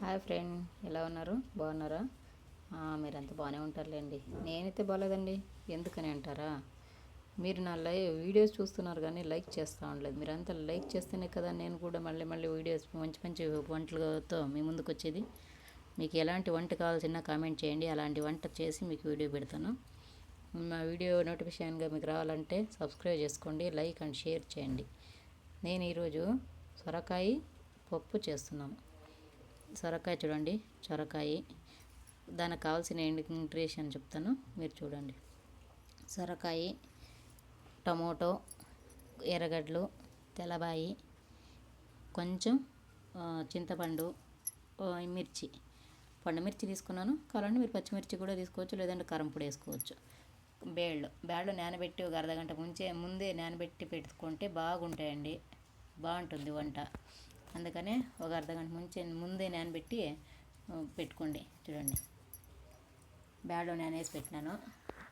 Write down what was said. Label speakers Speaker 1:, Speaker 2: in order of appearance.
Speaker 1: Hi friend, ఎలా ఉన్నారు? బాగున్నారా? మీరంతా బాగానే ఉంటారులేండి. నేనైతే బాగాలేదండి. ఎందుకని అంటారా? మీరు నా వీడియోస్ చూస్తున్నారు కానీ లైక్ చేస్తూ ఉండలేదు. మీరంతా లైక్ చేస్తేనే కదా నేను కూడా మళ్ళీ మళ్ళీ వీడియోస్ మంచి మంచి వంటలతో మీ ముందుకు వచ్చేది. మీకు ఎలాంటి వంట కావాల్సిన కామెంట్ చేయండి. అలాంటి వంట చేసి మీకు వీడియో పెడతాను. మా వీడియో నోటిఫికేషన్గా మీకు రావాలంటే సబ్స్క్రైబ్ చేసుకోండి, లైక్ అండ్ షేర్ చేయండి. నేను ఈరోజు సొరకాయ పప్పు చేస్తున్నాను. సొరకాయ చూడండి, సొరకాయ దానికి కావాల్సిన ఇంగ్రీడియంట్స్ చెప్తాను, మీరు చూడండి. సొరకాయ, టమోటో, ఎర్రగడ్డలు, తెల్లబాయి, కొంచెం చింతపండు, మిర్చి, పండుమిర్చి తీసుకున్నాను. కావాలంటే మీరు పచ్చిమిర్చి కూడా తీసుకోవచ్చు, లేదంటే కారం పొడి వేసుకోవచ్చు. బ్యాళ్ళు నానబెట్టి ఒక అర్ధగంట ముందే నానబెట్టి పెట్టుకుంటే బాగుంటాయండి, బాగుంటుంది వంట. అందుకనే ఒక అర్ధగంట ముందే నానబెట్టి పెట్టుకోండి. చూడండి, బ్యాళ్ళు నానేసి పెట్టినాను.